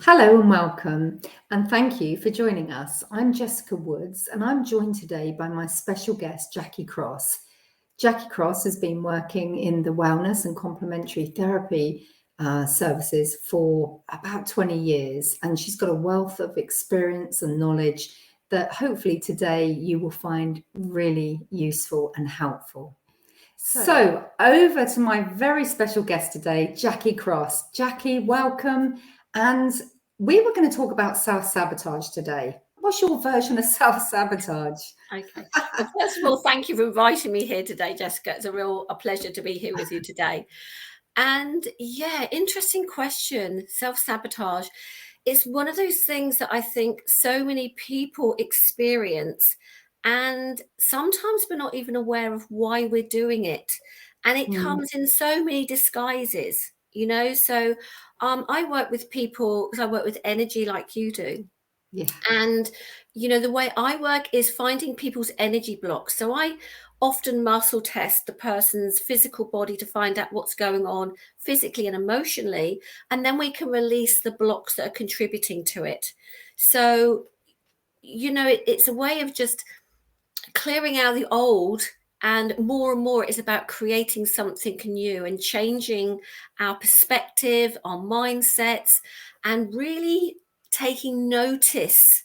Hello and welcome, and thank you for joining us. I'm Jessica Woods, and I'm joined today by my special guest, Jackie Cross. Jackie Cross has been working in the wellness and complementary therapy services for about 20 years, and she's got a wealth of experience and knowledge that hopefully today you will find really useful and helpful. So, over to my very special guest today, Jackie Cross. Jackie, welcome. And we were going to talk about self-sabotage today. What's your version of self-sabotage? Okay. Well, first of all, thank you for inviting me here today, Jessica. It's a pleasure to be here with you today. And yeah, interesting question. Self-sabotage is one of those things that I think so many people experience, and sometimes we're not even aware of why we're doing it. And it comes in so many disguises, So I work with people because I work with energy like you do. Yeah. And, the way I work is finding people's energy blocks. So I often muscle test the person's physical body to find out what's going on physically and emotionally. And then we can release the blocks that are contributing to it. So, it's a way of just clearing out the old. And more it is about creating something new and changing our perspective, our mindsets, and really taking notice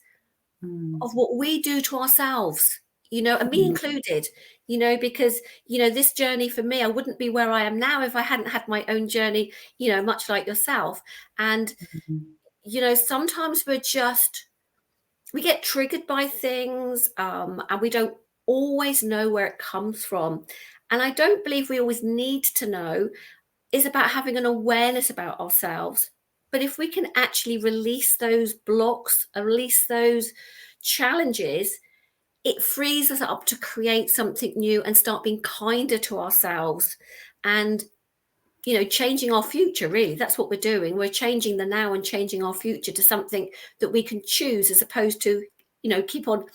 of what we do to ourselves, and me included, because, this journey for me, I wouldn't be where I am now if I hadn't had my own journey, much like yourself. And, sometimes we get triggered by things, and we don't always know where it comes from. And I don't believe we always need to know. Is about having an awareness about ourselves. But if we can actually release those blocks, release those challenges, it frees us up to create something new and start being kinder to ourselves and, changing our future. Really, that's what we're doing. We're changing the now and changing our future to something that we can choose, as opposed to, keep on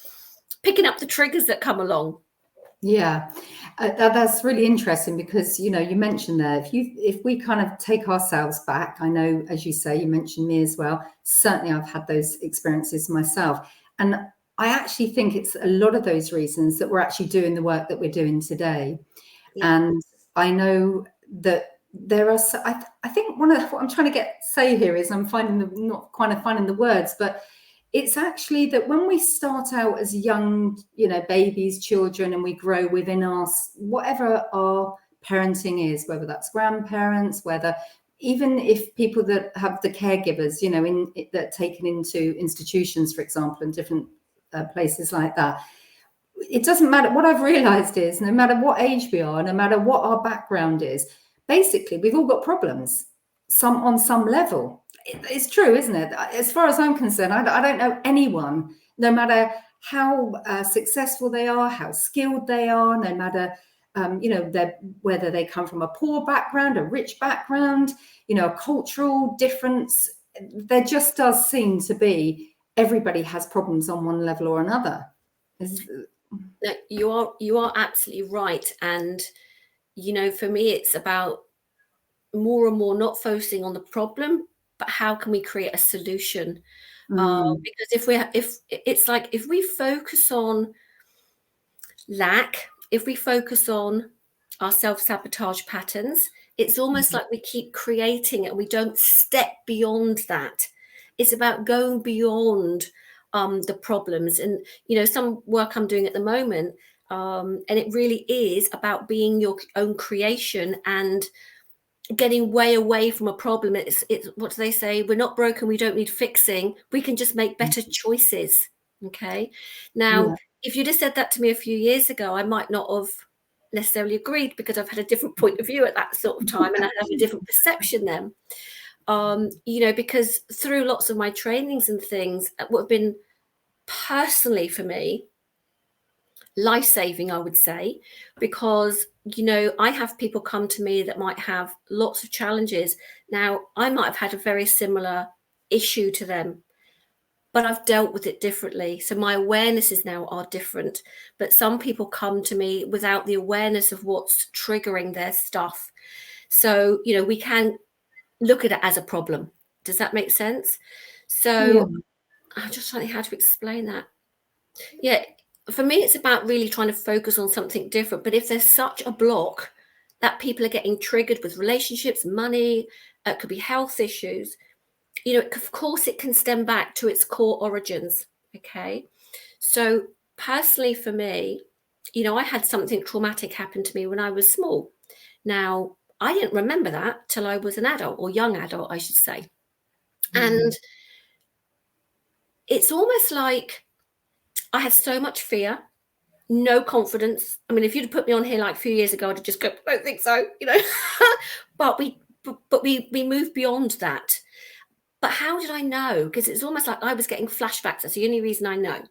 picking up the triggers that come along. Yeah, that's really interesting because, you mentioned there, if we kind of take ourselves back, I know, as you say, you mentioned me as well. Certainly I've had those experiences myself. And I actually think it's a lot of those reasons that we're actually doing the work that we're doing today. Yeah. And I know that there are, I think what I'm trying to say here is I'm not finding the words, but it's actually that when we start out as young, babies, children, and we grow within whatever our parenting is, whether that's grandparents, whether even if people that have the caregivers, that are taken into institutions, for example, in different places like that. It doesn't matter. What I've realized is no matter what age we are, no matter what our background is, basically we've all got problems, on some level. It's true, isn't it? As far as I'm concerned, I don't know anyone, no matter how successful they are, how skilled they are, no matter whether they come from a poor background, a rich background, a cultural difference. There just does seem to be everybody has problems on one level or another. No, you are absolutely right. And, for me, it's about more and more not focusing on the problem, but how can we create a solution? Because if we focus on lack, if we focus on our self-sabotage patterns, it's almost like we keep creating it and we don't step beyond that. It's about going beyond the problems. And, some work I'm doing at the moment, and it really is about being your own creation and getting way away from a problem. It's what do they say? We're not broken. We don't need fixing. We can just make better choices. Okay. Now, if you'd have said that to me a few years ago, I might not have necessarily agreed, because I've had a different point of view at that sort of time, and I have a different perception then. Because through lots of my trainings and things, what have been personally for me life-saving, I would say, because I have people come to me that might have lots of challenges. Now, I might have had a very similar issue to them, but I've dealt with it differently. So my awarenesses now are different. But some people come to me without the awareness of what's triggering their stuff. So, we can look at it as a problem. Does that make sense? So I'm just trying to think how to explain that. Yeah, for me, it's about really trying to focus on something different. But if there's such a block that people are getting triggered with relationships, money, it could be health issues, of course, it can stem back to its core origins. Okay. So personally, for me, I had something traumatic happen to me when I was small. Now, I didn't remember that till I was an adult, or young adult, I should say. And it's almost like I had so much fear, no confidence. I mean, if you'd put me on here like a few years ago, I'd just go, I don't think so, but we moved beyond that. But how did I know? Because it's almost like I was getting flashbacks. That's the only reason I know.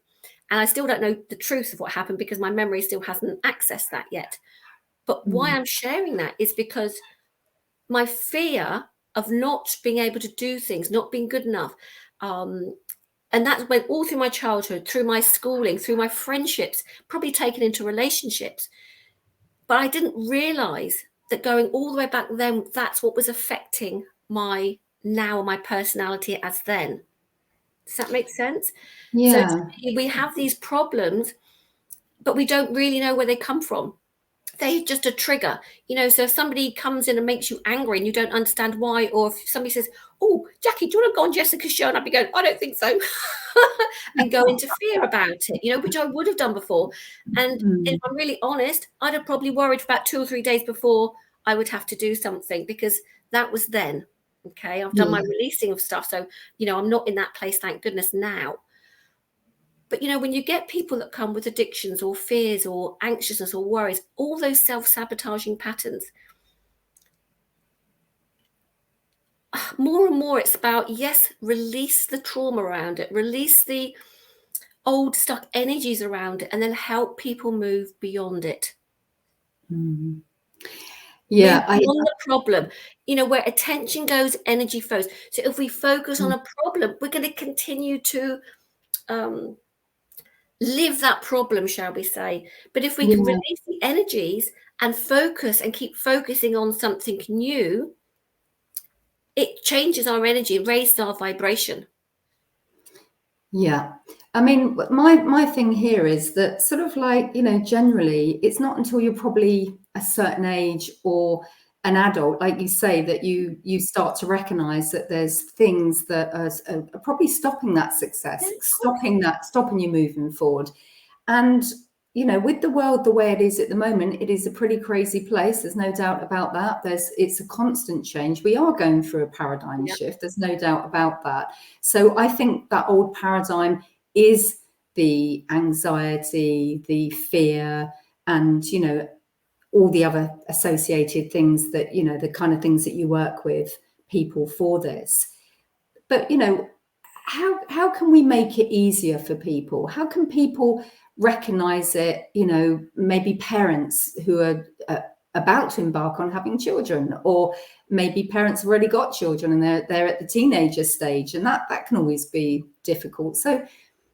And I still don't know the truth of what happened because my memory still hasn't accessed that yet. But why I'm sharing that is because my fear of not being able to do things, not being good enough, and that went all through my childhood, through my schooling, through my friendships, probably taken into relationships. But I didn't realize that going all the way back then, that's what was affecting my now, my personality as then. Does that make sense? So we have these problems, but we don't really know where they come from. They're just a trigger, so if somebody comes in and makes you angry and you don't understand why, or if somebody says, oh, Jackie, do you want to go on Jessica's show? And I'd be going, I don't think so. And go into fear about it, which I would have done before. And if I'm really honest, I'd have probably worried for about 2 or 3 days before I would have to do something, because that was then. Okay. I've done my releasing of stuff. So, I'm not in that place, thank goodness, now. But, when you get people that come with addictions or fears or anxiousness or worries, all those self-sabotaging patterns, more and more it's about, yes, release the trauma around it, release the old stuck energies around it, and then help people move beyond it. Yeah. Move beyond the problem, where attention goes, energy flows. So if we focus on a problem, we're going to continue to live that problem, shall we say. But if we can release the energies and focus and keep focusing on something new, it changes our energy, raises our vibration. Yeah. I mean, my thing here is that sort of like, generally it's not until you're probably a certain age or an adult, like you say, that you start to recognize that there's things that are probably stopping that success, stopping you moving forward. And with the world the way it is at the moment, it is a pretty crazy place. There's no doubt about that. It's a constant change. We are going through a paradigm shift. There's no doubt about that. So I think that old paradigm is the anxiety, the fear, and all the other associated things that the kind of things that you work with people for this. But how can we make it easier for people? How can people recognize it? Maybe parents who are about to embark on having children, or maybe parents have already got children and they're at the teenager stage, and that can always be difficult. So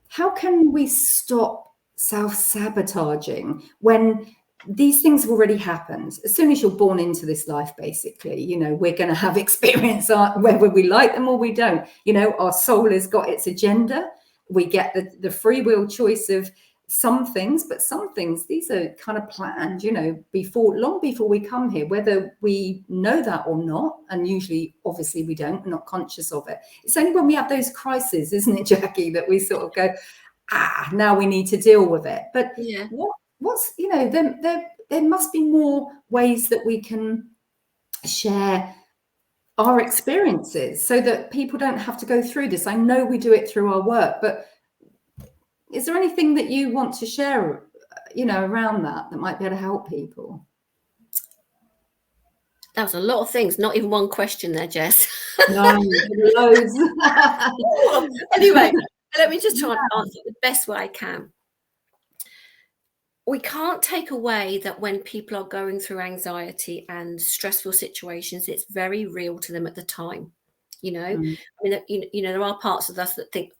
how can we stop self-sabotaging when these things have already happened? As soon as you're born into this life, basically, we're going to have experience, whether we like them or we don't. Our soul has got its agenda. We get the free will choice of some things, but some things, these are kind of planned, long before we come here, whether we know that or not. And usually, obviously, we don't. We're not conscious of it. It's only when we have those crises, isn't it, Jackie, that we sort of go, now we need to deal with it. But what's there must be more ways that we can share our experiences so that people don't have to go through this. I know we do it through our work, but is there anything that you want to share, around that might be able to help people? That was a lot of things, not even one question there, Jess. No, loads. Anyway, let me just try and answer it the best way I can. We can't take away that when people are going through anxiety and stressful situations, it's very real to them at the time. I mean, there are parts of us that think,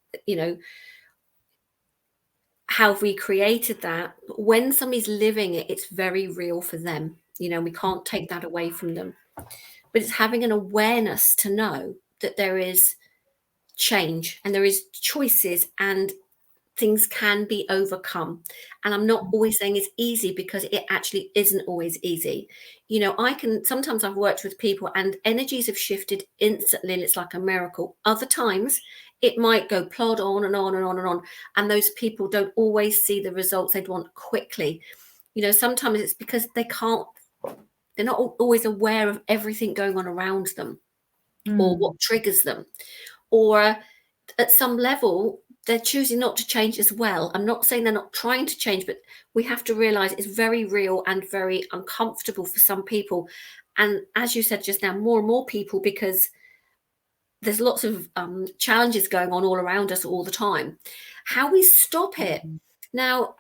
how have we created that? But when somebody's living it, it's very real for them. We can't take that away from them. But it's having an awareness to know that there is change, and there is choices, and things can be overcome. And I'm not always saying it's easy, because it actually isn't always easy. You know, sometimes I've worked with people and energies have shifted instantly and it's like a miracle. Other times it might go plod on and on and on and on. And those people don't always see the results they'd want quickly. You know, sometimes it's because they're not always aware of everything going on around them, or what triggers them, or at some level they're choosing not to change as well. I'm not saying they're not trying to change, but we have to realize it's very real and very uncomfortable for some people. And as you said just now, more and more people, because there's lots of challenges going on all around us all the time. How we stop it now?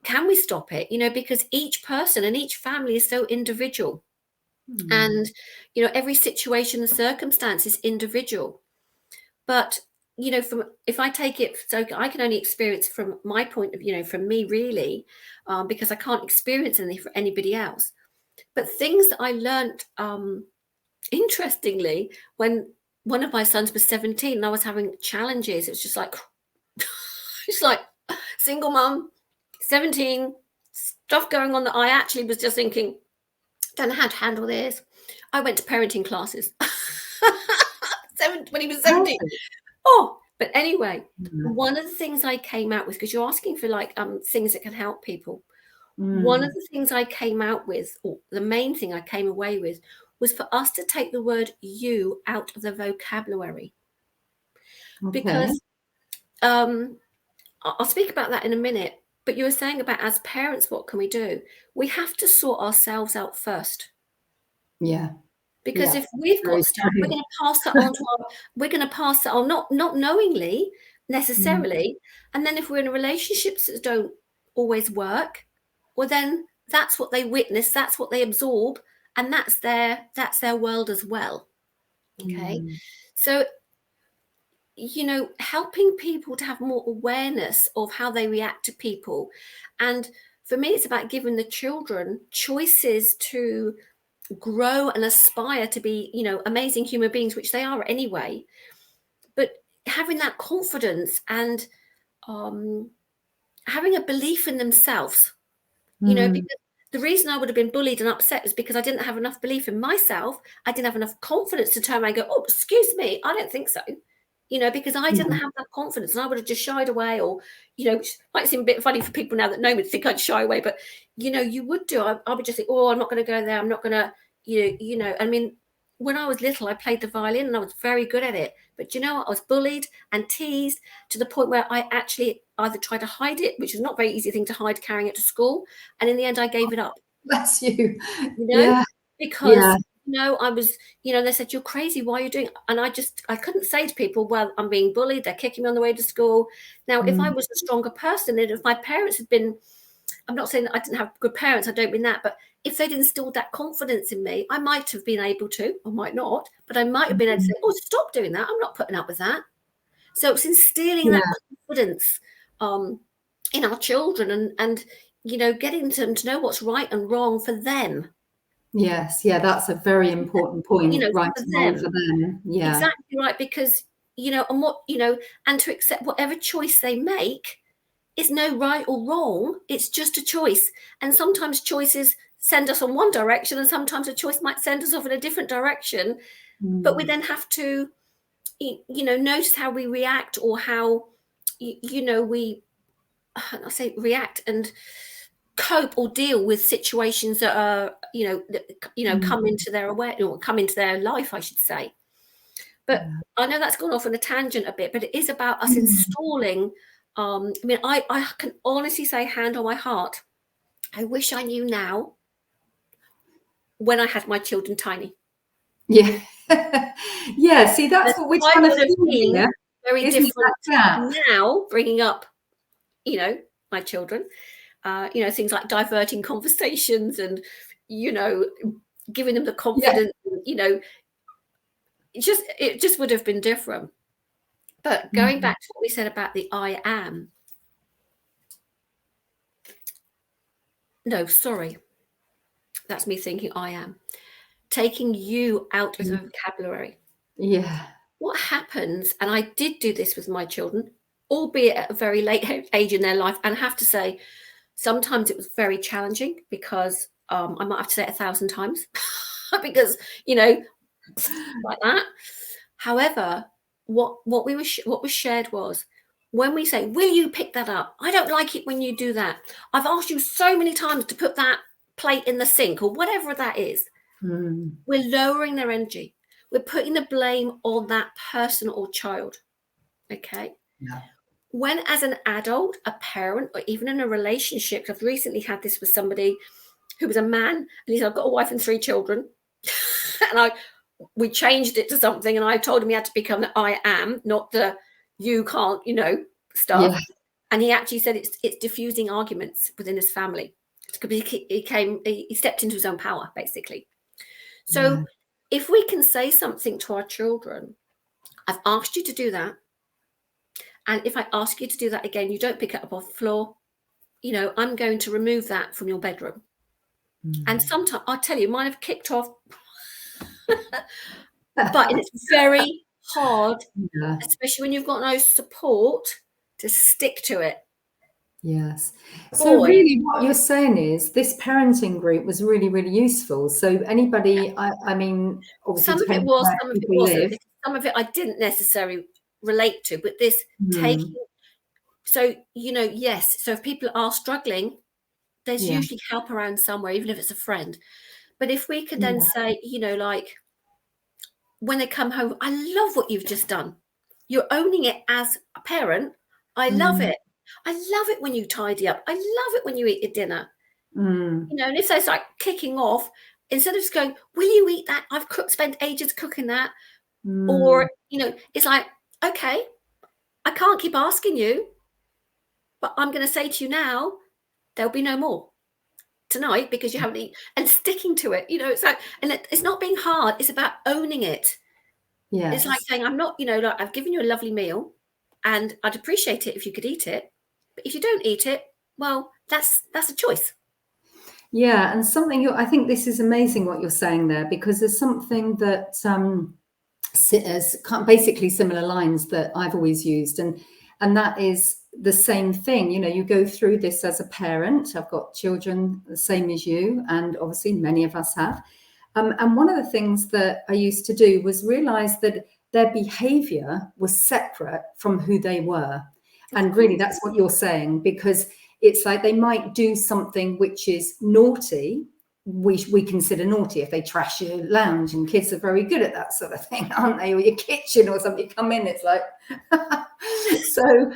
Can we stop it? You know, because each person and each family is so individual, and you know, every situation and circumstance is individual. But you know, if I take it, so I can only experience from my point of view, you know, from me really, because I can't experience anything for anybody else. But things that I learned, interestingly, when one of my sons was 17 and I was having challenges, it was just like, it's like single mum, 17, stuff going on that I actually was just thinking, don't know how to handle this. I went to parenting classes when he was 17. Oh, but anyway, one of the things I came out with, because you're asking for like things that can help people. One of the things I came out with, or the main thing I came away with, was for us to take the word "you" out of the vocabulary. Because I'll speak about that in a minute. But you were saying about, as parents, what can we do? We have to sort ourselves out first. Yeah. Because if we've got stuff, we're going to pass that on to not knowingly necessarily. And then if we're in relationships that don't always work, well, then that's what they witness, that's what they absorb, and that's their world as well. Okay. So, you know, helping people to have more awareness of how they react to people. And for me, it's about giving the children choices to grow and aspire to be, you know, amazing human beings, which they are anyway. But having that confidence and having a belief in themselves, you know, because the reason I would have been bullied and upset is because I didn't have enough belief in myself. I didn't have enough confidence to turn around and go, oh, excuse me, I don't think so. You know, because I didn't have that confidence, and I would have just shied away, or, you know, which might seem a bit funny for people now that know me to think I'd shy away, but, you know, you would do. I would just think, oh, I'm not going to go there. I'm not going to, you know, I mean, when I was little, I played the violin and I was very good at it. But you know what? I was bullied and teased to the point where I actually either tried to hide it, which is not a very easy thing to hide, carrying it to school. And in the end, I gave it up. Bless you. You know, because you know, I was, you know, they said, you're crazy, why are you doing it? And I couldn't say to people, well, I'm being bullied, they're kicking me on the way to school. Now, if I was a stronger person, and if my parents had been, I'm not saying that I didn't have good parents, I don't mean that, but if they'd instilled that confidence in me, I might have been able to, or might not, but I might have been able to say, oh, stop doing that, I'm not putting up with that. So it's instilling that confidence in our children, and you know, getting them to know what's right and wrong for them. Yes, yeah, that's a very important point. You know, Right for and wrong for them. them. Yeah. Exactly right, because, you know, and what, you know, and to accept whatever choice they make is no right or wrong. It's just a choice. And sometimes choices send us on one direction, and sometimes a choice might send us off in a different direction. But we then have to, you know, notice how we react, or how, you know, I say react and cope or deal with situations that are, you know, come into their or come into their life, I should say. But I know that's gone off on a tangent a bit, but it is about us installing. I mean, I can honestly say, hand on my heart, I wish I knew now when I had my children tiny. Yeah. Yeah, see, that's what we're I trying to would have feel been here, very isn't it, different that gap? now, bringing up, you know, my children. You know, things like diverting conversations and, you know, giving them the Yeah. confidence, you know, it just would have been different. But going back to what we said about the I am. No, sorry. That's me thinking I am. Taking you out of the vocabulary. Yeah. what happens, and I did do this with my children, albeit at a very late age in their life, and I have to say, sometimes it was very challenging because I might have to say it 1,000 times because, you know, like that. However, what was shared was, when we say, will you pick that up? I don't like it when you do that. I've asked you so many times to put that plate in the sink, or whatever that is. We're lowering their energy. We're putting the blame on that person or child. Okay. Yeah. When, as an adult, a parent, or even in a relationship, I've recently had this with somebody who was a man, and he said, I've got a wife and 3 children. And we changed it to something, and I told him he had to become the I am, not the you can't, stuff. Yeah. And he actually said it's diffusing arguments within his family, because he stepped into his own power, basically. So if we can say something to our children, I've asked you to do that, and if I ask you to do that again, you don't pick it up off the floor, I'm going to remove that from your bedroom. And sometimes, I'll tell you, mine have kicked off, but it's very hard, especially when you've got no support, to stick to it. Yes. So really what you're saying is this parenting group was really, really useful. So anybody, I mean, obviously some of it was, some of it wasn't. Some of it I didn't necessarily relate to, but this taking, so, yes. So if people are struggling, there's usually help around somewhere, even if it's a friend. But if we could then say, like, when they come home, I love what you've just done. You're owning it as a parent. I love it. I love it when you tidy up. I love it when you eat your dinner. And if they start kicking off, instead of just going, will you eat that? I've spent ages cooking that. Or, it's like, okay, I can't keep asking you, but I'm going to say to you now, there'll be no more tonight because you haven't eaten, and sticking to it. It's like, and it's not being hard. It's about owning it. Yeah. It's like saying, I'm not, like, I've given you a lovely meal and I'd appreciate it if you could eat it. But if you don't eat it, well, that's a choice. Yeah. And something I think this is amazing what you're saying there, because there's something that as basically similar lines that I've always used. And that is the same thing. You go through this as a parent. I've got children the same as you, and obviously many of us have. And one of the things that I used to do was realize that their behavior was separate from who they were. And really, that's what you're saying, because it's like they might do something which is naughty. We consider naughty if they trash your lounge, and kids are very good at that sort of thing, aren't they? Or your kitchen or something, come in, it's like, so,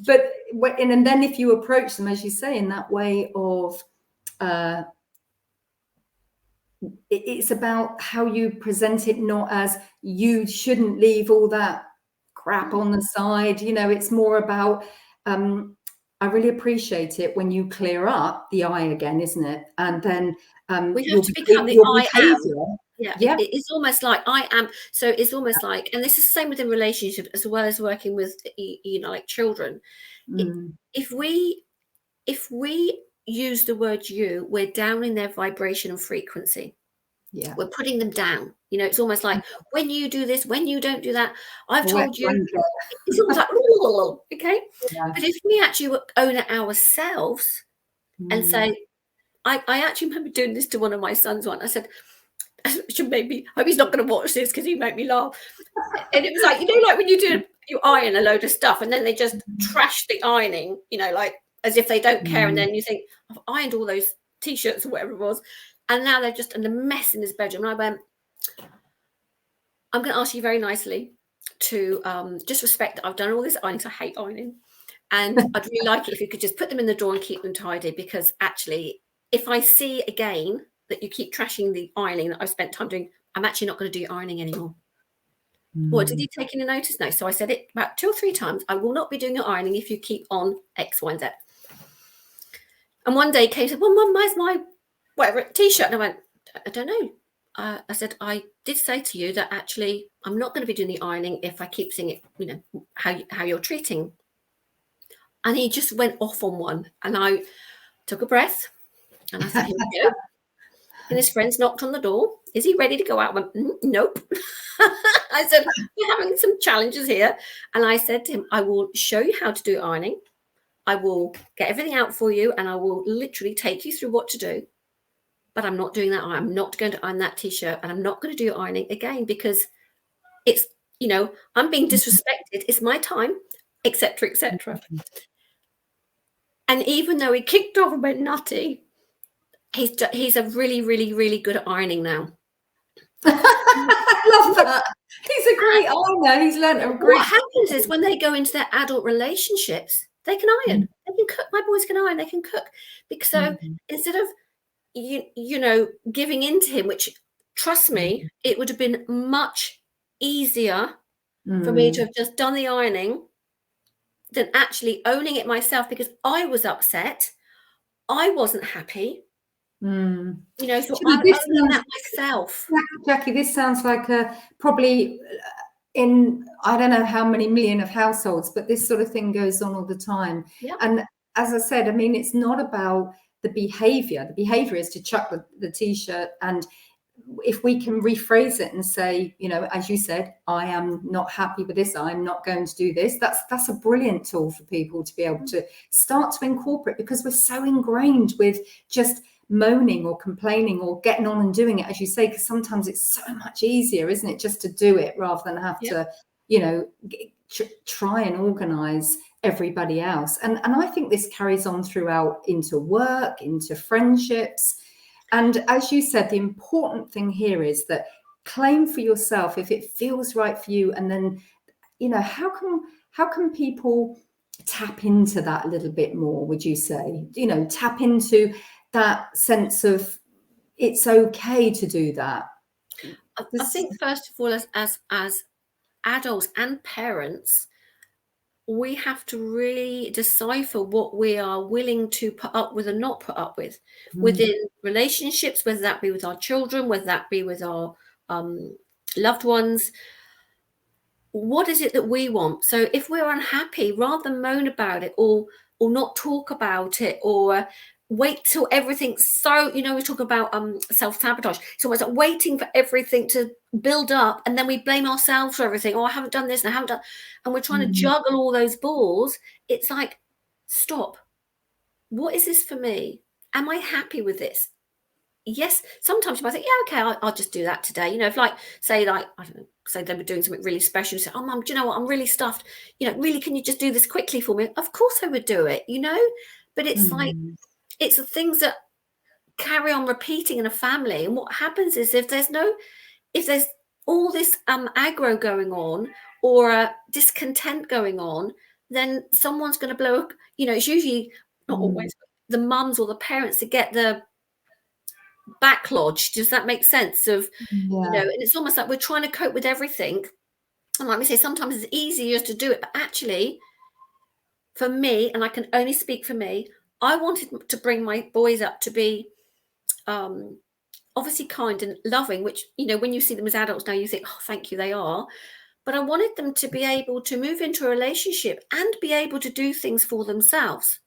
and then if you approach them, as you say, in that way of, it's about how you present it, not as you shouldn't leave all that crap on the side. It's more about, I really appreciate it when you clear up the I again, isn't it? And then we have to become the I am. Yeah. It's almost like I am. So it's almost like, and this is the same within relationship as well as working with, like children. If we use the word you, we're downing their vibration and frequency. Yeah. We're putting them down. It's almost like, when you do this, when you don't do that, I've told you. It's almost like, okay. Yeah. But if we actually own it ourselves and say, I actually remember doing this to one of my sons once. I said, maybe, hope he's not going to watch this because he made me laugh. And it was like, like when you iron a load of stuff and then they just trash the ironing, like as if they don't care. And then you think, I've ironed all those T-shirts or whatever it was. And now they're just in a mess in his bedroom. And I went, I'm going to ask you very nicely to just respect that I've done all this ironing, because I hate ironing. And I'd really like it if you could just put them in the drawer and keep them tidy, because actually, if I see again that you keep trashing the ironing that I've spent time doing, I'm actually not going to do your ironing anymore. What, did he take any notice? No. So I said it about 2 or 3 times. I will not be doing your ironing if you keep on X, Y, and Z. And one day he came and said, well, Mum, where's my whatever T-shirt? And I went, I don't know. I said, I did say to you that actually I'm not going to be doing the ironing if I keep seeing it, how you're treating. And he just went off on one. And I took a breath and I said, here we go. And his friends knocked on the door. Is he ready to go out? I went, nope. I said, we're having some challenges here. And I said to him, I will show you how to do ironing. I will get everything out for you, and I will literally take you through what to do. But I'm not doing that. I'm not going to iron that t-shirt, and I'm not going to do ironing again, because it's, I'm being disrespected. It's my time, etc., etc. And even though he kicked off and went nutty, he's a really, really, really good at ironing now. I love that. He's a great ironer. He's learned a great. What happens is when they go into their adult relationships, they can iron. They can cook. My boys can iron. They can cook. Because so instead of giving in to him, which, trust me, it would have been much easier for me to have just done the ironing than actually owning it myself, because I was upset. I wasn't happy. So I'm owning that myself. Jackie, this sounds like probably in, I don't know how many million of households, but this sort of thing goes on all the time. Yeah. And as I said, I mean, it's not about the behavior. The behavior is to chuck the t-shirt, and if we can rephrase it and say, as you said, I am not happy with this, I'm not going to do this, that's a brilliant tool for people to be able to start to incorporate, because we're so ingrained with just moaning or complaining or getting on and doing it, as you say, because sometimes it's so much easier, isn't it, just to do it rather than have to try and organize everybody else. And I think this carries on throughout into work, into friendships. And as you said, the important thing here is that claim for yourself if it feels right for you. And then, how can people tap into that a little bit more, would you say? Tap into that sense of it's okay to do that. I think, first of all, as adults and parents, we have to really decipher what we are willing to put up with and not put up with within relationships, whether that be with our children, whether that be with our loved ones. What is it that we want? So if we're unhappy, rather than moan about it or not talk about it, or wait till everything's we talk about self-sabotage. It's almost like waiting for everything to build up, and then we blame ourselves for everything. I haven't done this and I haven't done, and we're trying to juggle all those balls. It's like, stop. What is this for me? Am I happy with this? Yes, sometimes you might think, yeah, okay, I'll just do that today. If say I don't know, say they were doing something really special, say, oh, Mum, do you know what? I'm really stuffed. Really, can you just do this quickly for me? Of course I would do it, but it's like, it's the things that carry on repeating in a family. And what happens is if there's all this aggro going on, or discontent going on, then someone's going to blow. It's usually not always the mums or the parents that get the backlodge. Does that make sense? And it's almost like we're trying to cope with everything. And like we say, sometimes it's easier to do it, but actually, for me, and I can only speak for me, I wanted to bring my boys up to be obviously kind and loving, which, when you see them as adults now, you think, oh, thank you, they are. But I wanted them to be able to move into a relationship and be able to do things for themselves.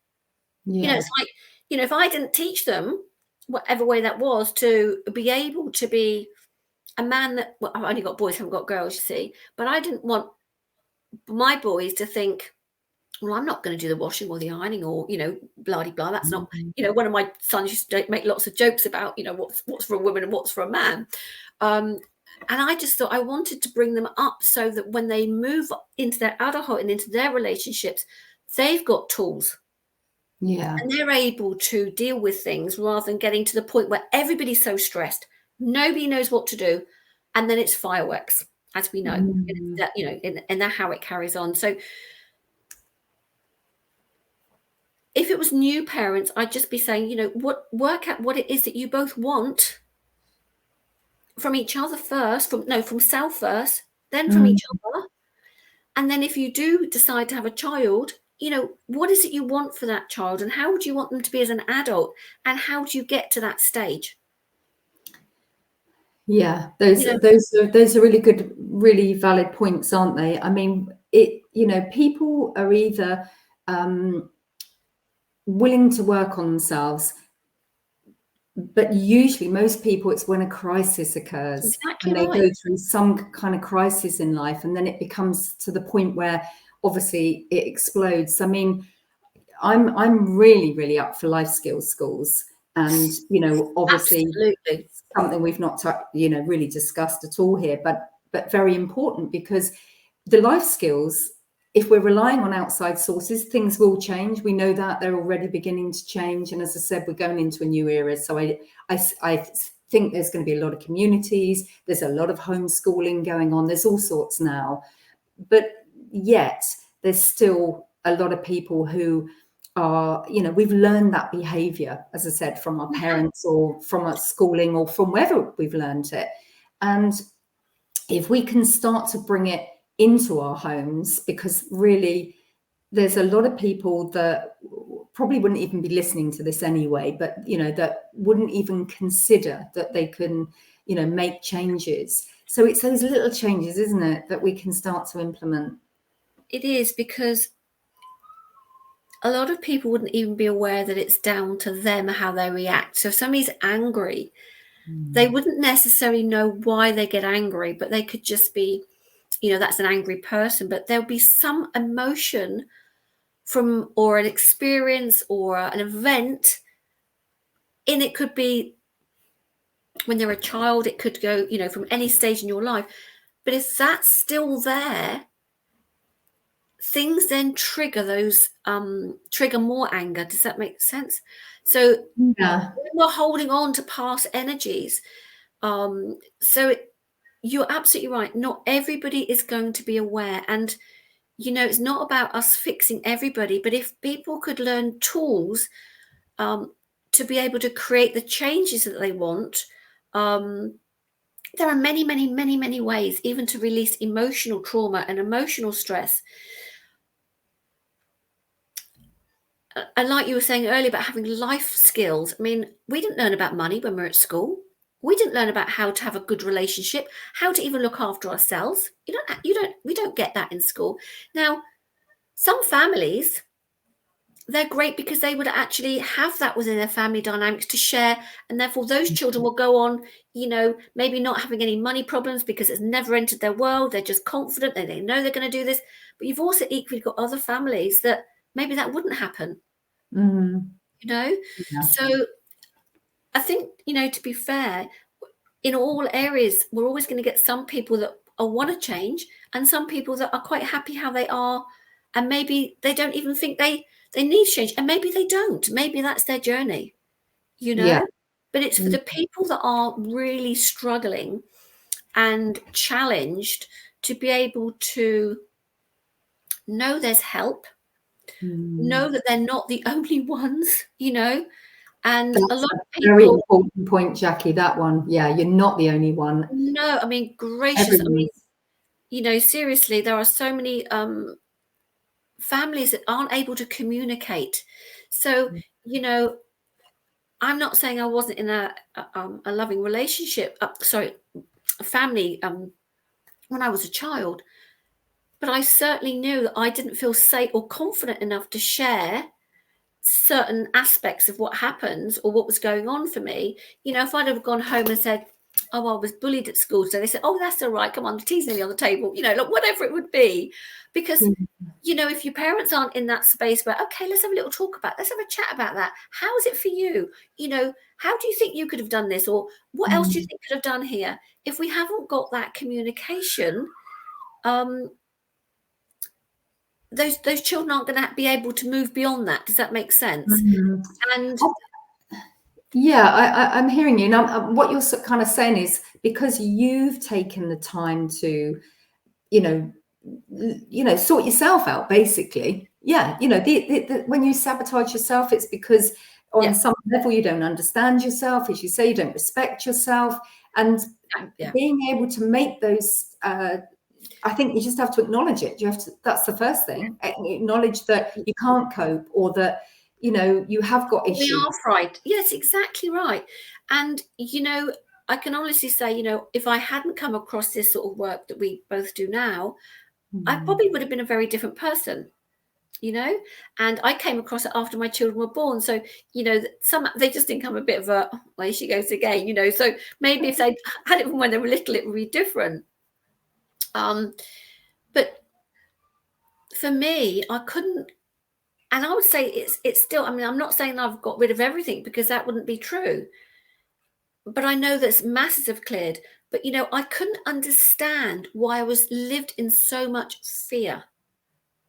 It's like, if I didn't teach them, whatever way that was, to be able to be a man that, well, I've only got boys, I haven't got girls, you see, but I didn't want my boys to think, well, I'm not going to do the washing or the ironing, or, blah, blah, blah. That's not, one of my sons used to make lots of jokes about, what's for a woman and what's for a man. And I just thought I wanted to bring them up so that when they move into their adulthood and into their relationships, they've got tools. Yeah. And they're able to deal with things rather than getting to the point where everybody's so stressed, nobody knows what to do, and then it's fireworks, as we know. And that's how it carries on. So if it was new parents, I'd just be saying, work out what it is that you both want from each other first, from self first, then from each other. And then if you do decide to have a child, what is it you want for that child, and how would you want them to be as an adult, and how do you get to that stage? Yeah, those are really good, really valid points, aren't they? I mean, people are either willing to work on themselves but usually most people, it's when a crisis occurs Exactly and they right. go through some kind of crisis in life, and then it becomes to the point where obviously it explodes. I mean, I'm really up for life skills schools, and obviously Absolutely. something we've not really discussed at all here, but very important, because the life skills, if we're relying on outside sources, things will change. We know that they're already beginning to change, and as I said, we're going into a new era. So I think there's going to be a lot of communities. There's a lot of homeschooling going on. There's all sorts now, but yet there's still a lot of people who are, we've learned that behavior, as I said, from our parents or from our schooling or from wherever we've learned it. And if we can start to bring it into our homes, because really there's a lot of people that probably wouldn't even be listening to this anyway, but that wouldn't even consider that they can make changes. So it's those little changes, isn't it, that we can start to implement. It is, because a lot of people wouldn't even be aware that it's down to them how they react. So if somebody's angry, they wouldn't necessarily know why they get angry, but they could just be, that's an angry person, but there'll be some emotion from, or an experience or an event, and it could be when they're a child, it could go, from any stage in your life. But if that's still there, things then trigger those, trigger more anger. Does that make sense? So Yeah. when we're holding on to past energies, you're absolutely right. Not everybody is going to be aware. And, it's not about us fixing everybody, but if people could learn tools to be able to create the changes that they want, there are many ways, even to release emotional trauma and emotional stress. And like you were saying earlier about having life skills, I mean, we didn't learn about money when we were at school. We didn't learn about how to have a good relationship, how to even look after ourselves. We don't get that in school. Now, some families, they're great because they would actually have that within their family dynamics to share, and therefore those children will go on, maybe not having any money problems because it's never entered their world. They're just confident, they know they're going to do this. But you've also equally got other families that maybe that wouldn't happen. Mm. Yeah. So I think, to be fair, in all areas, we're always going to get some people that want to change, and some people that are quite happy how they are, and maybe they don't even think they need change, and maybe they don't. Maybe that's their journey, Yeah. But it's for the people that are really struggling and challenged to be able to know there's help, know that they're not the only ones, and a That's lot a of very people. important point, Jackie, that one. Yeah, you're not the only one. No, I mean, gracious. I mean, Everyone's. seriously, there are so many families that aren't able to communicate. So, I'm not saying I wasn't in a loving relationship, a family, when I was a child, but I certainly knew that I didn't feel safe or confident enough to share certain aspects of what happened or what was going on for me. If I'd have gone home and said, oh, I was bullied at school, so they said, oh, that's all right, come on, the tea's nearly on the table, like whatever it would be. Because if your parents aren't in that space where, okay, let's have a little talk about, let's have a chat about that, how is it for you, how do you think you could have done this, or what else do you think could have done here? If we haven't got that communication, those children aren't going to be able to move beyond that. Does that make sense? And Yeah, I'm hearing you. Now, what you're kind of saying is, because you've taken the time to, sort yourself out, basically. Yeah, when you sabotage yourself, it's because on some level you don't understand yourself, as you say, you don't respect yourself, and being able to make those. I think you just have to acknowledge it. You have to. That's the first thing. Acknowledge that you can't cope, or that you have got issues. We are frightened. Yes, exactly right. And I can honestly say, if I hadn't come across this sort of work that we both do now, I probably would have been a very different person. you know. And I came across it after my children were born. So, you know, some they just think I'm a bit of a, oh, well, she goes again, you know. So maybe if they had it when they were little, it would be different. But for me, I couldn't, and I would say it's still, I mean, I'm not saying I've got rid of everything, because that wouldn't be true. But I know that masses have cleared. But, you know, I couldn't understand why I was lived in so much fear.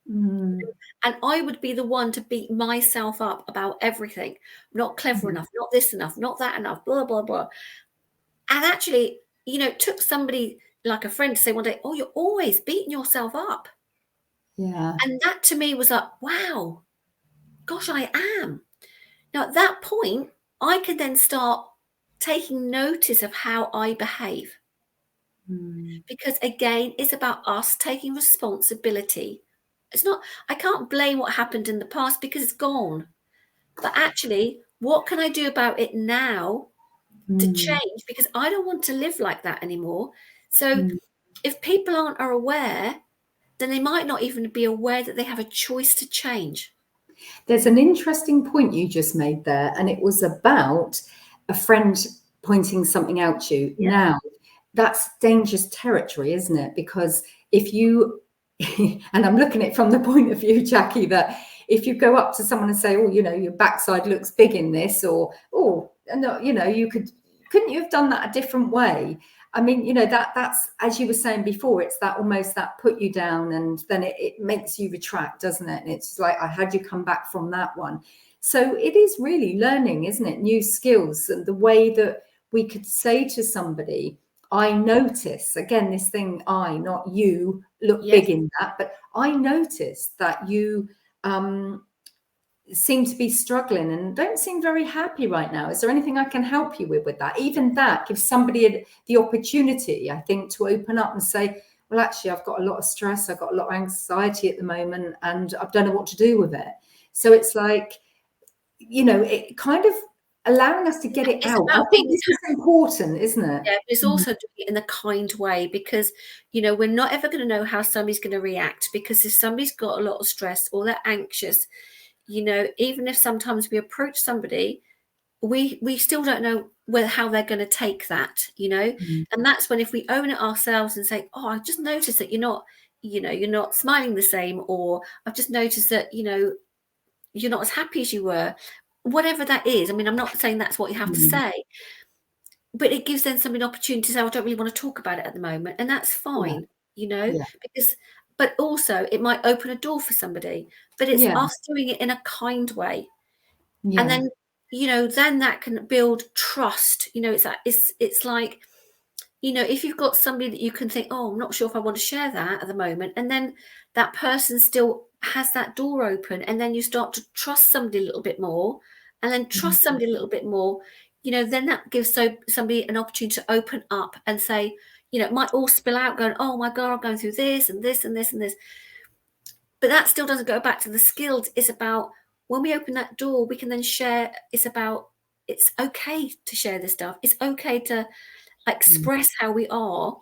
Mm. And I would be the one to beat myself up about everything. Not clever enough, not this enough, not that enough, blah, blah, blah. And actually, you know, it took somebody like a friend to say one day, oh, you're always beating yourself up. Yeah. And that to me was like, wow, gosh, I am. Now, at that point, I could then start taking notice of how I behave. Mm. Because again, it's about us taking responsibility. It's not, I can't blame what happened in the past because it's gone. But actually, what can I do about it now to Mm. change? Because I don't want to live like that anymore. So Mm. if people are aware, then they might not even be aware that they have a choice to change. There's an interesting point you just made there, and it was about a friend pointing something out to you. Yeah. Now, that's dangerous territory, isn't it? Because if you, and I'm looking at it from the point of view, Jackie, that if you go up to someone and say, oh, you know, your backside looks big in this, or, oh, no, you know, couldn't you have done that a different way? I mean, you know, that's, as you were saying before, it's that almost that put you down, and then it makes you retract, doesn't it? And it's like, I had you come back from that one. So it is really learning, isn't it? New skills, and the way that we could say to somebody, I notice, again, this thing, I, not you, look Yes. big in that, but I notice that you seem to be struggling and don't seem very happy right now. Is there anything I can help you with that? Even that gives somebody the opportunity, I think, to open up and say, well, actually, I've got a lot of stress, I've got a lot of anxiety at the moment, and I don't know what to do with it. So it's like, you know, it kind of allowing us to get it It's out. I about think being, this is important, isn't it? yeah, but it's also doing it in a kind way, because, you know, we're not ever going to know how somebody's going to react, because if somebody's got a lot of stress or they're anxious, you know, even if sometimes we approach somebody, we still don't know how they're going to take that, you know. Mm. And that's when, if we own it ourselves and say, oh, I've just noticed that you're not, you know, you're not smiling the same, or I've just noticed that, you know, you're not as happy as you were, whatever that is. I mean, I'm not saying that's what you have to Mm. say, but it gives then somebody an opportunity to say, I don't really want to talk about it at the moment, and that's Yeah, fine, you know. yeah, Because, but also it might open a door for somebody, but it's yeah, us doing it in a kind way. And yeah. then, you know, then that can build trust. You know, it's like, you know, if you've got somebody that you can think, oh, I'm not sure if I want to share that at the moment, and then that person still has that door open, and then you start to trust somebody a little bit more, and then trust Mm. somebody a little bit more, you know, then that gives somebody an opportunity to open up and say, you know, it might all spill out going, oh my God, I'm going through this and this and this and this. But that still doesn't go back to the skills. It's about, when we open that door, we can then share. It's about, it's okay to share this stuff. It's okay to Mm. express how we are.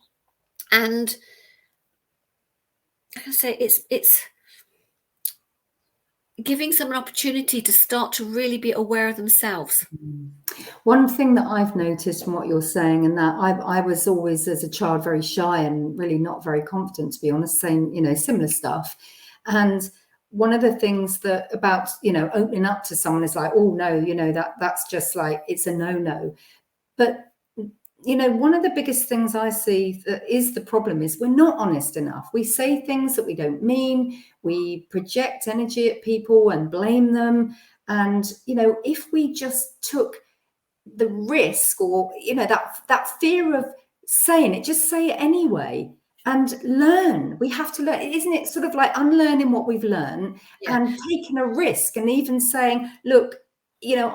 And like I say, it's giving someone an opportunity to start to really be aware of themselves. One thing that I've noticed from what you're saying, and that I was always as a child very shy and really not very confident, to be honest, saying, you know, similar stuff. And one of the things that about, you know, opening up to someone is like, oh no, you know, that's just like, it's a no. But you know, one of the biggest things I see that is the problem is we're not honest enough. We say things that we don't mean. We project energy at people and blame them. And, you know, if we just took the risk, or, you know, that fear of saying it, just say it anyway and learn. We have to learn. Isn't it sort of like unlearning what we've learned Yeah. and taking a risk, and even saying, look, you know,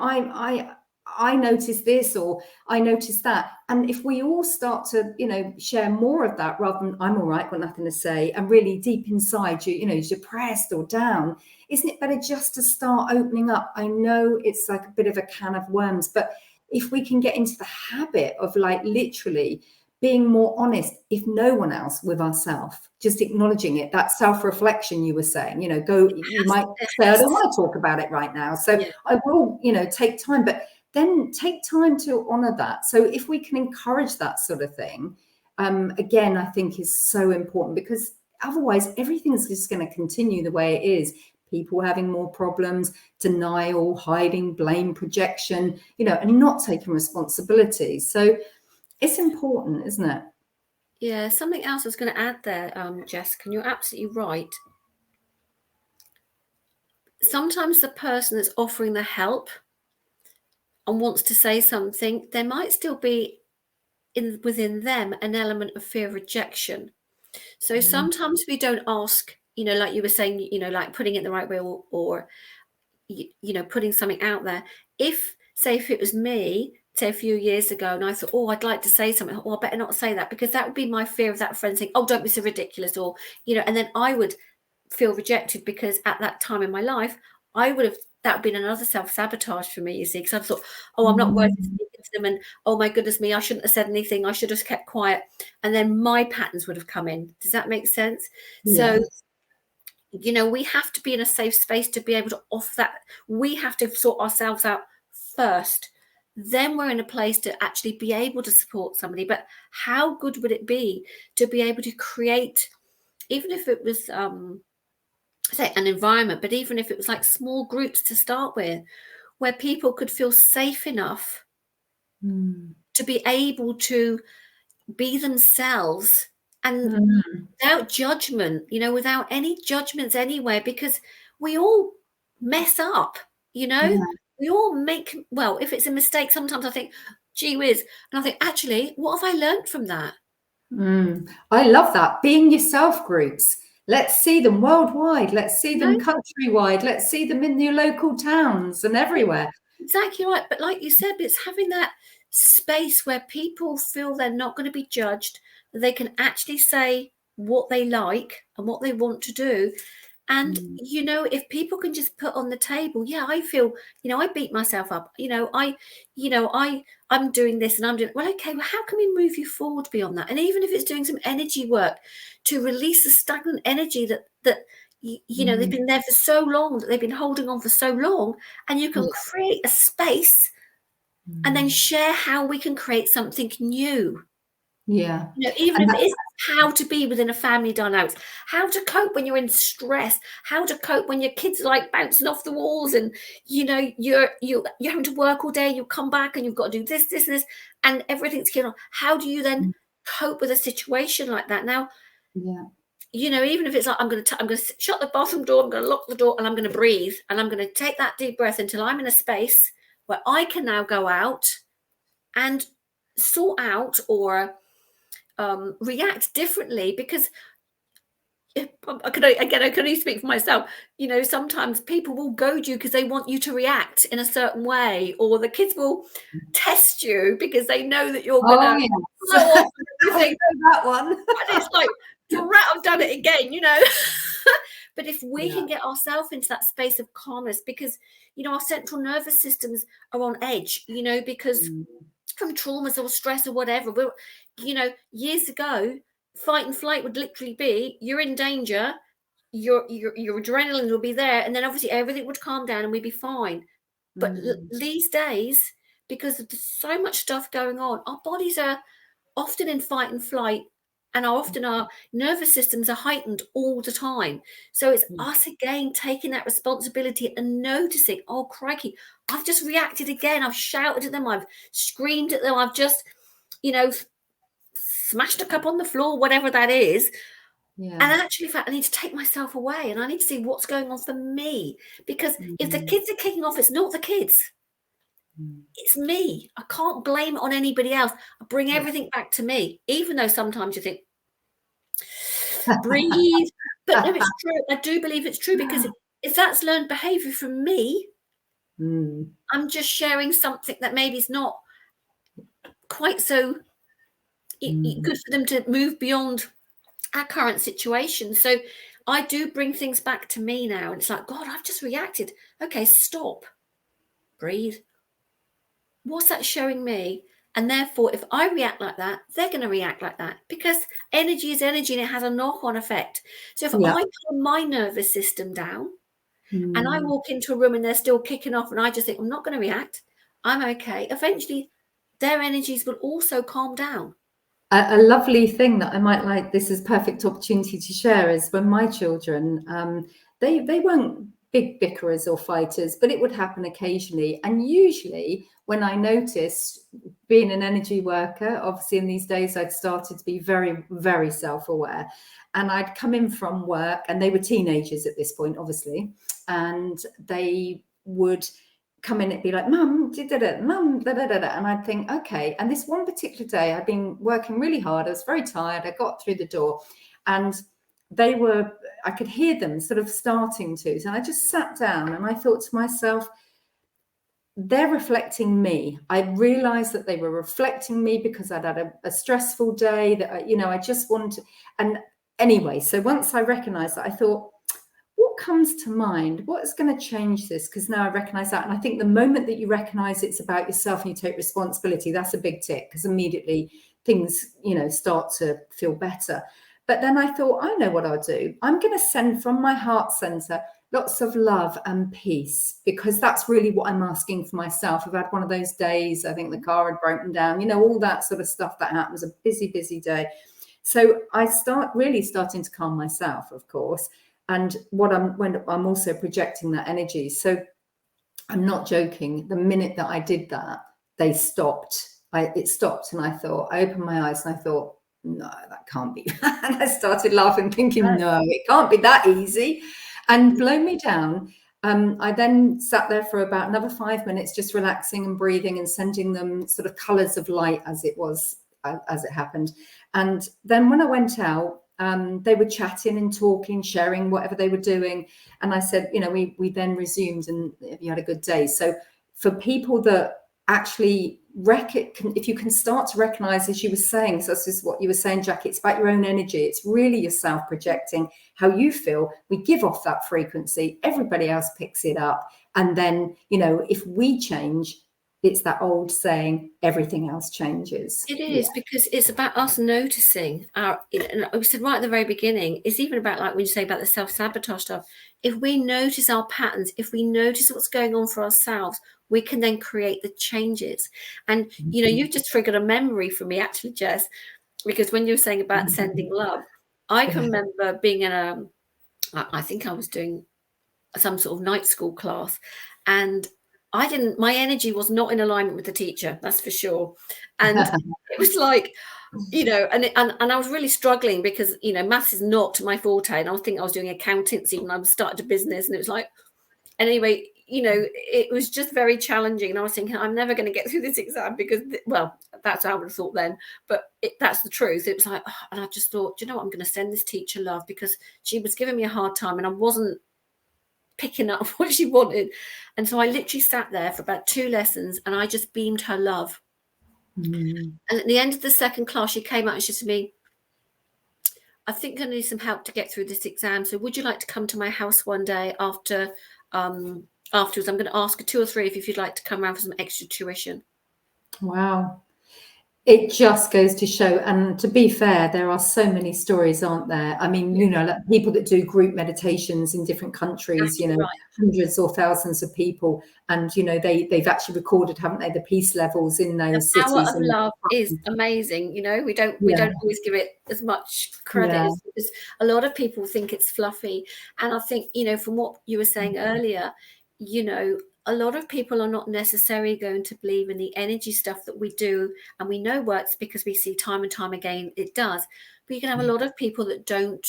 I noticed this, or I noticed that. And if we all start to, you know, share more of that, rather than I'm all right, got nothing to say, and really deep inside you, you know, you're depressed or down, isn't it better just to start opening up? I know it's like a bit of a can of worms, but if we can get into the habit of, like, literally being more honest, if no one else, with ourselves, just acknowledging it, that self-reflection you were saying, you might say, I don't want to talk about it right now. So Yeah. I will, take time, but then take time to honor that. So if we can encourage that sort of thing, again, I think is so important, because otherwise everything's just going to continue the way it is. People having more problems, denial, hiding, blame, projection, and not taking responsibility. So it's important, isn't it? Yeah, something else I was going to add there, Jessica, and you're absolutely right. Sometimes the person that's offering the help and wants to say something, there might still be within them an element of fear of rejection. So sometimes we don't ask, like you were saying, like putting it in the right way, or putting something out there. Say if it was me, say a few years ago, and I thought, oh, I'd like to say something, I better not say that, because that would be my fear of that friend saying, oh, don't be so ridiculous, or and then I would feel rejected, because at that time in my life that would have been another self-sabotage for me, you see, because I thought, oh, I'm not worth speaking to them, and oh my goodness me, I shouldn't have said anything, I should have kept quiet, and then my patterns would have come in. Does that make sense? Yeah. So we have to be in a safe space to be able to offer that. We have to sort ourselves out first. Then we're in a place to actually be able to support somebody. But how good would it be to be able to create, even if it was, say, an environment, but even if it was like small groups to start with, where people could feel safe enough to be able to be themselves, and without judgment, without any judgments anywhere, because we all mess up, Yeah. we all make, well, if it's a mistake, sometimes I think, gee whiz, and I think, actually, what have I learned from that? I love that. Being yourself groups. Let's see them worldwide. Let's see them countrywide. Let's see them in your local towns and everywhere. Exactly right. But like you said, it's having that space where people feel they're not going to be judged, that they can actually say what they like and what they want to do. And, if people can just put on the table, yeah, I feel, I beat myself up, I'm doing this and I'm doing, well, okay, well, how can we move you forward beyond that? And even if it's doing some energy work to release the stagnant energy that they've been there for so long, that they've been holding on for so long, and you can create a space and then share how we can create something new. Yeah. Even if it is how to be within a family dynamics, how to cope when you're in stress, how to cope when your kids are like bouncing off the walls, and you're having to work all day, you come back and you've got to do this, and this, and everything's going on. How do you then cope with a situation like that? Now, even if it's like, I'm going to shut the bathroom door, I'm going to lock the door, and I'm going to breathe, and I'm going to take that deep breath until I'm in a space where I can now go out and sort out or react differently. Because I can only speak for myself. Sometimes people will goad you because they want you to react in a certain way, or the kids will test you because they know that you're gonna blow off and everything. That one. And it's like, I've done it again, But if we can get ourselves into that space of calmness, because our central nervous systems are on edge, because from traumas or stress or whatever. Years ago, fight and flight would literally be, you're in danger, your adrenaline will be there, and then obviously everything would calm down and we'd be fine. But these days, because there's so much stuff going on, our bodies are often in fight and flight, and our nervous systems are heightened all the time. So it's us again taking that responsibility and noticing, oh crikey, I've just reacted again, I've shouted at them, I've screamed at them, I've just smashed a cup on the floor, whatever that is. And actually, in fact, I need to take myself away, and I need to see what's going on for me. Because if the kids are kicking off, it's not the kids, it's me. I can't blame it on anybody else. I bring everything back to me, even though sometimes you think, breathe. But no, it's true. I do believe it's true, because if that's learned behavior from me, I'm just sharing something that maybe is not quite so good for them to move beyond our current situation. So I do bring things back to me now, and it's like, God, I've just reacted. Okay, stop, breathe. What's that showing me? And therefore, if I react like that, they're going to react like that, because energy is energy and it has a knock-on effect. So if Yeah. I calm my nervous system down and I Mm. walk into a room and they're still kicking off and I just think, I'm not going to react, I'm okay, eventually their energies will also calm down. A lovely thing that I might like, this is perfect opportunity to share, is when my children, they weren't big bickerers or fighters, but it would happen occasionally. And usually when I noticed, being an energy worker, obviously in these days, I'd started to be very, very self-aware. And I'd come in from work, and they were teenagers at this point, obviously, and they would come in and be like, Mum, Mum, da, da, da, da. And I'd think, okay. And this one particular day, I'd been working really hard. I was very tired. I got through the door, and I could hear them sort of starting to. And I just sat down and I thought to myself, they're reflecting me. I realized that they were reflecting me because I'd had a stressful day, that I just wanted. And anyway, so once I recognized that, I thought, what comes to mind? What is going to change this? Because now I recognize that. And I think the moment that you recognize it's about yourself and you take responsibility, that's a big tick, because immediately things, start to feel better. But then I thought, I know what I'll do. I'm going to send from my heart center lots of love and peace, because that's really what I'm asking for myself. I've had one of those days, I think the car had broken down, all that sort of stuff that happens, a busy, busy day. So I starting to calm myself, of course. And when I'm also projecting that energy. So I'm not joking. The minute that I did that, they stopped. It stopped, and I opened my eyes and I thought, no, that can't be. And I started laughing, thinking, no, it can't be that easy. And blow me down. I then sat there for about another 5 minutes, just relaxing and breathing and sending them sort of colors of light as it happened. And then when I went out, they were chatting and talking, sharing whatever they were doing. And I said, we then resumed, and you had a good day. So for people that actually if you can start to recognize, as you were saying, so this is what you were saying, Jackie, it's about your own energy. It's really yourself projecting how you feel. We give off that frequency, everybody else picks it up. And then, if we change, it's that old saying, everything else changes. It is, because it's about us noticing our, and I said right at the very beginning, it's even about, like when you say about the self-sabotage stuff, if we notice our patterns, if we notice what's going on for ourselves, we can then create the changes. And, you've just triggered a memory for me, actually, Jess, because when you were saying about sending love, I can remember being in I think I was doing some sort of night school class, and my energy was not in alignment with the teacher, that's for sure. And it was like, and I was really struggling, because, maths is not my forte. And I think I was doing accountancy when I started a business, and it was like, anyway, it was just very challenging. And I was thinking, I'm never going to get through this exam, because, well, that's how I would have thought then, but that's the truth. It was like, and I just thought, do you know what, I'm going to send this teacher love, because she was giving me a hard time and I wasn't picking up what she wanted. And so I literally sat there for about 2 lessons and I just beamed her love. And at the end of the second class, she came out and she said to me, I think I need some help to get through this exam. So would you like to come to my house one day afterwards? I'm going to ask 2 or 3 of you if you'd like to come around for some extra tuition. Wow. It just goes to show, and to be fair, there are so many stories, aren't there? I mean, like people that do group meditations in different countries, Right. hundreds or thousands of people, and they've actually recorded, haven't they, the peace levels in those The power cities. of love is amazing. We don't always give it as much credit, because a lot of people think it's fluffy. And I think, from what you were saying earlier, a lot of people are not necessarily going to believe in the energy stuff that we do and we know works, because we see time and time again it does. But you can have a lot of people that don't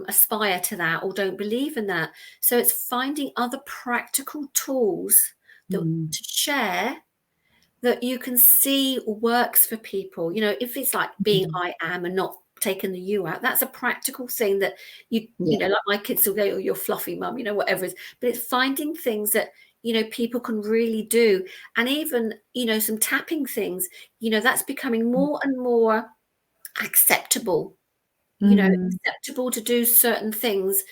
aspire to that or don't believe in that. So it's finding other practical tools to share that you can see works for people. If it's like being I am and not taking the you out, that's a practical thing that like my kids will go, oh, you're fluffy, mum, whatever it is. But it's finding things that people can really do. And even some tapping things, that's becoming more and more acceptable, acceptable to do certain things.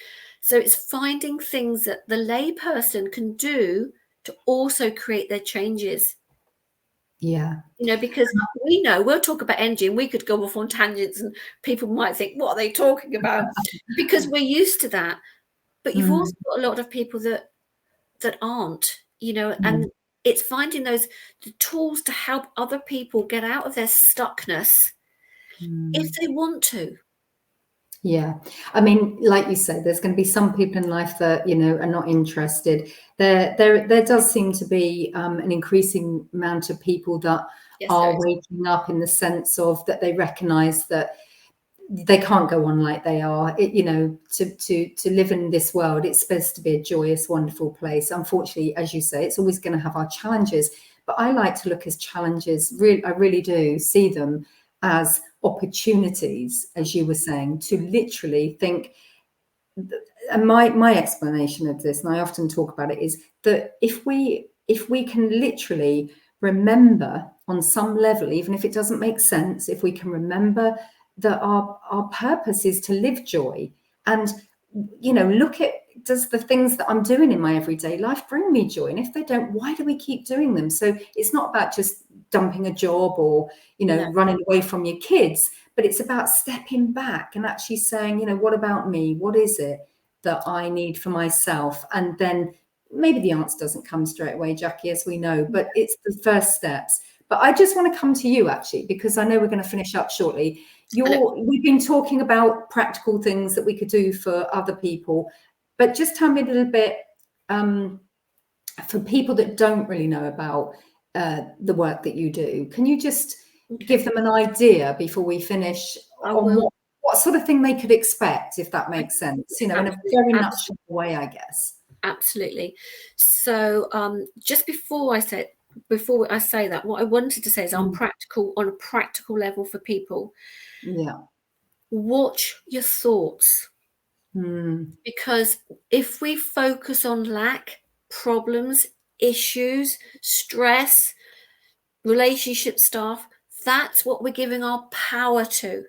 So it's finding things that the lay person can do to also create their changes. Yeah. Because we know we'll talk about energy and we could go off on tangents and people might think, what are they talking about? Because we're used to that. But you've also got a lot of people that aren't, and it's finding the tools to help other people get out of their stuckness if they want to. Yeah. I mean, like you say, there's going to be some people in life that, are not interested. There does seem to be an increasing amount of people that are waking up in the sense of that they recognize that they can't go on like they are. To live in this world, it's supposed to be a joyous, wonderful place. Unfortunately, as you say, it's always going to have our challenges. But I like to look as challenges. I really do see them as opportunities, as you were saying, to literally think. And my explanation of this, and I often talk about it, is that if we can literally remember on some level, even if it doesn't make sense, if we can remember that our purpose is to live joy, and look at, does the things that I'm doing in my everyday life bring me joy? And if they don't, why do we keep doing them? So it's not about just dumping a job or running away from your kids, but it's about stepping back and actually saying, what about me? What is it that I need for myself? And then maybe the answer doesn't come straight away, Jackie, as we know, but it's the first steps. But I just want to come to you, actually, because I know we're going to finish up shortly. We've been talking about practical things that we could do for other people, but just tell me a little bit, for people that don't really know about the work that you do, can you just give them an idea before we finish on what sort of thing they could expect, if that makes sense, in a very nutshell way, I guess. Absolutely. So just before I say that, what I wanted to say is on a practical level for people. Yeah. Watch your thoughts. Because if we focus on lack, problems, issues, stress, relationship stuff, that's what we're giving our power to.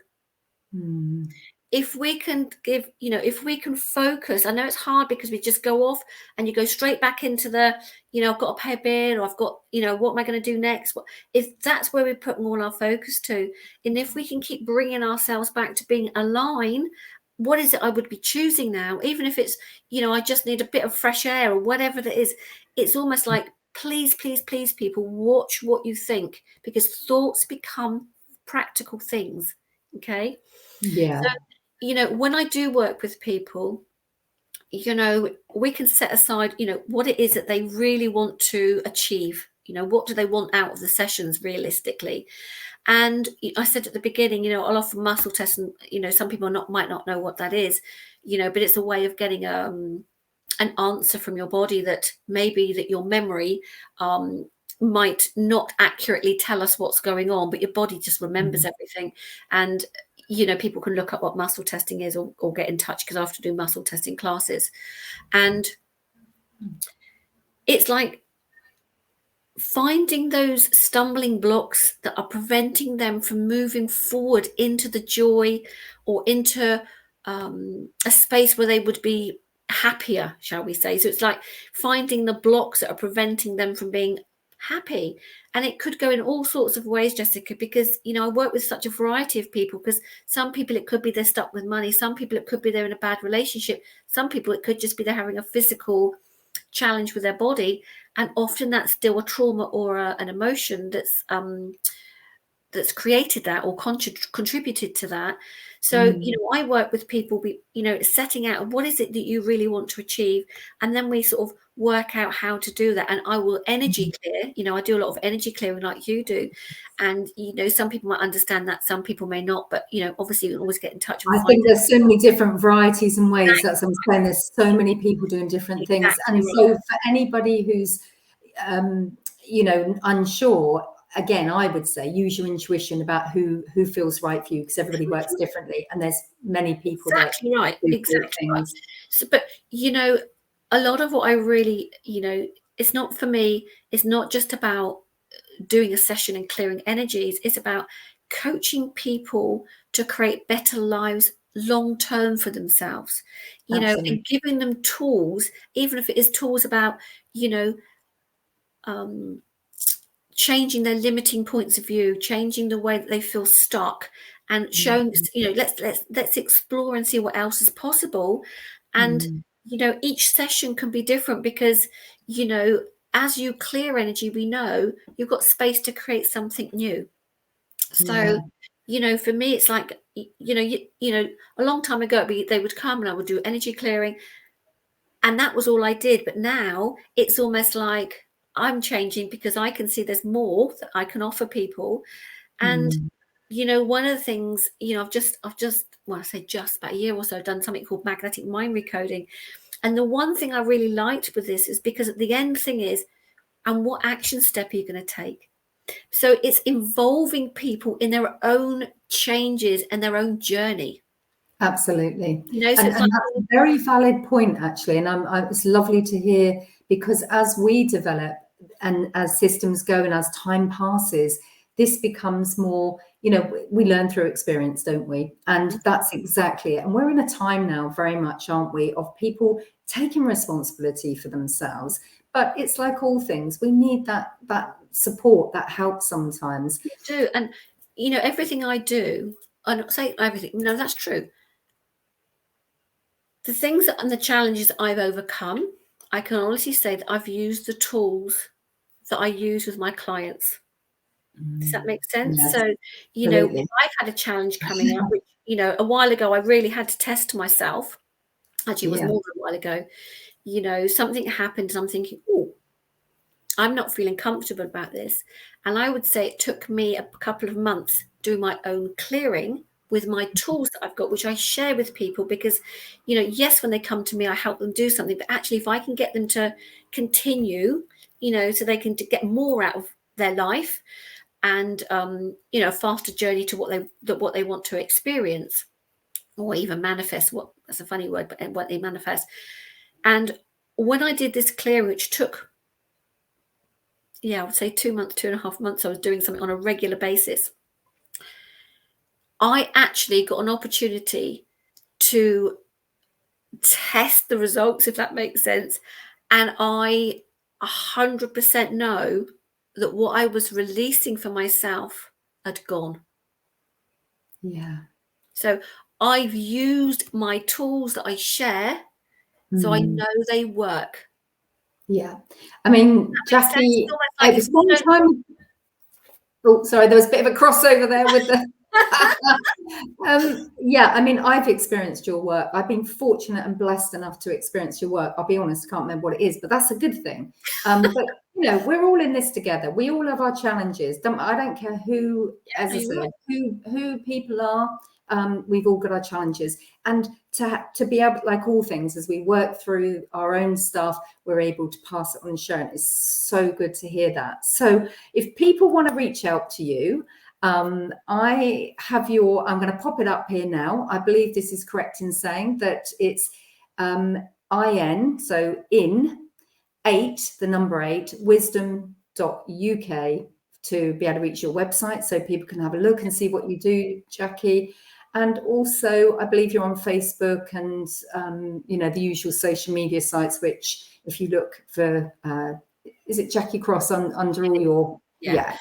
If we can if we can focus, I know it's hard because we just go off and you go straight back into the, I've got to pay a bill, or I've got, what am I going to do next? If that's where we're putting all our focus to, and if we can keep bringing ourselves back to being aligned, what is it I would be choosing now? Even if it's, I just need a bit of fresh air or whatever that is, it's almost like, please, please, please, people, watch what you think, because thoughts become practical things. Okay. Yeah. So, when I do work with people, we can set aside, what it is that they really want to achieve. What do they want out of the sessions realistically? And I said at the beginning, I'll offer muscle tests, and some people might not know what that is, but it's a way of getting an answer from your body that maybe that your memory might not accurately tell us what's going on, but your body just remembers everything. And people can look up what muscle testing is, or get in touch, because I have to do muscle testing classes. And it's like finding those stumbling blocks that are preventing them from moving forward into the joy, or into a space where they would be happier, shall we say. So it's like finding the blocks that are preventing them from being happy. And it could go in all sorts of ways, Jessica, because I work with such a variety of people. Because some people, it could be they're stuck with money, some people it could be they're in a bad relationship, some people it could just be they're having a physical challenge with their body, and often that's still a trauma or an emotion that's created that, or contributed to that. So I work with people, setting out what is it that you really want to achieve, and then we sort of work out how to do that. And I will energy clear. I do a lot of energy clearing like you do, and some people might understand that, some people may not, but obviously you can always get in touch with. I think there's so many different varieties and ways. That's what I'm saying. There's so many people doing different things, and so for anybody who's unsure, again, I would say use your intuition about who feels right for you, because everybody works differently, and there's many people exactly right. So, but a lot of what I really, it's not, for me, it's not just about doing a session and clearing energies. It's about coaching people to create better lives long term for themselves, and giving them tools, even if it is tools about changing their limiting points of view, changing the way that they feel stuck, and showing, let's explore and see what else is possible. And each session can be different, because as you clear energy, we know you've got space to create something new. So for me, it's like a long time ago, they would come and I would do energy clearing, and that was all I did. But now it's almost like I'm changing, because I can see there's more that I can offer people. And one of the things, I've just well, I say just about a year or so done something called magnetic mind recoding. And the one thing I really liked with this is because at the end thing is, and what action step are you going to take? So it's involving people in their own changes and their own journey. Absolutely. So and it's like, that's a very valid point, actually. And it's lovely to hear, because as we develop and as systems go and as time passes, this becomes more, we learn through experience, don't we? And that's exactly it. And we're in a time now, very much, aren't we, of people taking responsibility for themselves. But it's like all things, we need that support, that help sometimes. You do. And everything I do, I don't say everything, no, that's true. The things and the challenges I've overcome, I can honestly say that I've used the tools that I use with my clients. Does that make sense? Yes, So, absolutely. I've had a challenge coming up, which, a while ago, I really had to test myself. Actually, it was more than a while ago. Something happened and I'm thinking, oh, I'm not feeling comfortable about this. And I would say it took me a couple of months doing my own clearing with my tools that I've got, which I share with people, because, yes, when they come to me, I help them do something, but actually if I can get them to continue, so they can get more out of their life, and, a faster journey to what they want to experience, or even manifest, that's a funny word, but what they manifest. And when I did this clearing, which took, I would say 2 months, 2.5 months, I was doing something on a regular basis, I actually got an opportunity to test the results, if that makes sense. And I 100% know that what I was releasing for myself had gone. Yeah. So I've used my tools that I share, so I know they work. Yeah. I mean, Jackie, Like it was one time. Oh, sorry, there was a bit of a crossover there with the. Yeah, I mean, I've experienced your work. I've been fortunate and blessed enough to experience your work. I'll be honest, I can't remember what it is, but that's a good thing. But we're all in this together. We all have our challenges. I don't care who, as I said, who people are. We've all got our challenges, and to be able, like all things, as we work through our own stuff, we're able to pass it on and share it. It's so good to hear that. So if people want to reach out to you, I have I'm going to pop it up here now. I believe this is correct in saying that it's IN, so in 8, the number 8, wisdom.uk, to be able to reach your website so people can have a look and see what you do, Jackie. And also, I believe you're on Facebook and, the usual social media sites, which if you look for, is it Jackie Cross under all your... Yeah,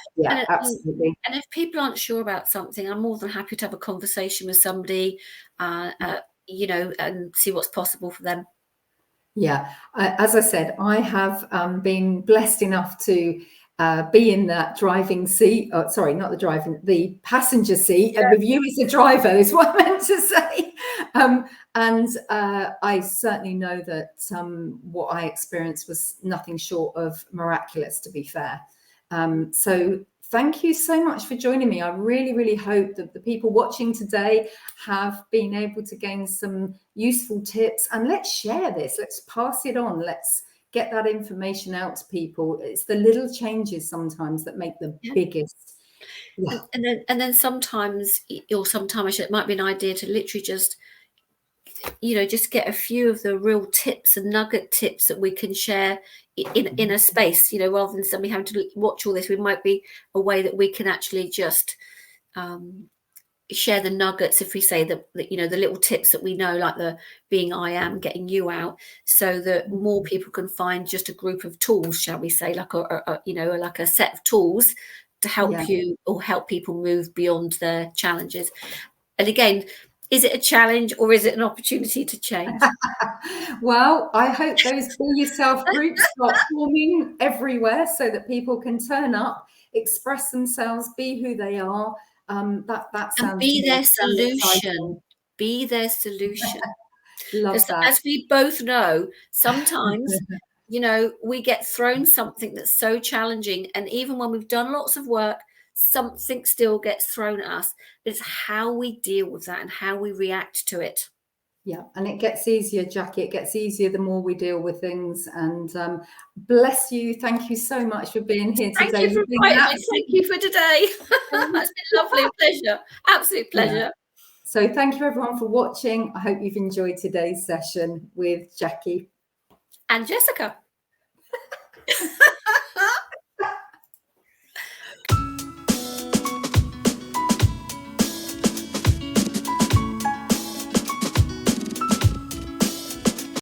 absolutely. And if people aren't sure about something, I'm more than happy to have a conversation with somebody, and see what's possible for them. Yeah, as I said, I have been blessed enough to be in that driving seat. Oh, sorry, not the passenger seat. And with you as the driver is what I meant to say. And I certainly know that what I experienced was nothing short of miraculous, to be fair. So thank you so much for joining me. I really, really hope that the people watching today have been able to gain some useful tips, and let's share this. Let's pass it on. Let's get that information out to people. It's the little changes sometimes that make the biggest. Yeah. And then sometimes it might be an idea to literally just get a few of the real tips and nugget tips that we can share in a space, rather than somebody having to watch all this. We might be a way that we can actually just share the nuggets, if we say that, you know, the little tips that we know, like the being I am, getting you out, so that more people can find just a group of tools, shall we say, like a you know, like a set of tools to help you or help people move beyond their challenges. And again, is it a challenge or is it an opportunity to change? Well, I hope those Be Yourself groups start forming everywhere so that people can turn up, express themselves, be who they are. That And sounds to be me their very exciting. solution. Be their solution. Love Because that. as we both know, sometimes, you know, we get thrown something that's so challenging. And even when we've done lots of work, something still gets thrown at us. It's how we deal with that and how we react to it. Yeah, and it gets easier, Jackie. It gets easier the more we deal with things. And bless you. Thank you so much for being here Thank today. you for You've been inviting me. Thank you for today. It's been lovely. Pleasure. Absolute yeah. pleasure. So thank you everyone for watching. I hope you've enjoyed today's session with Jackie And Jessica.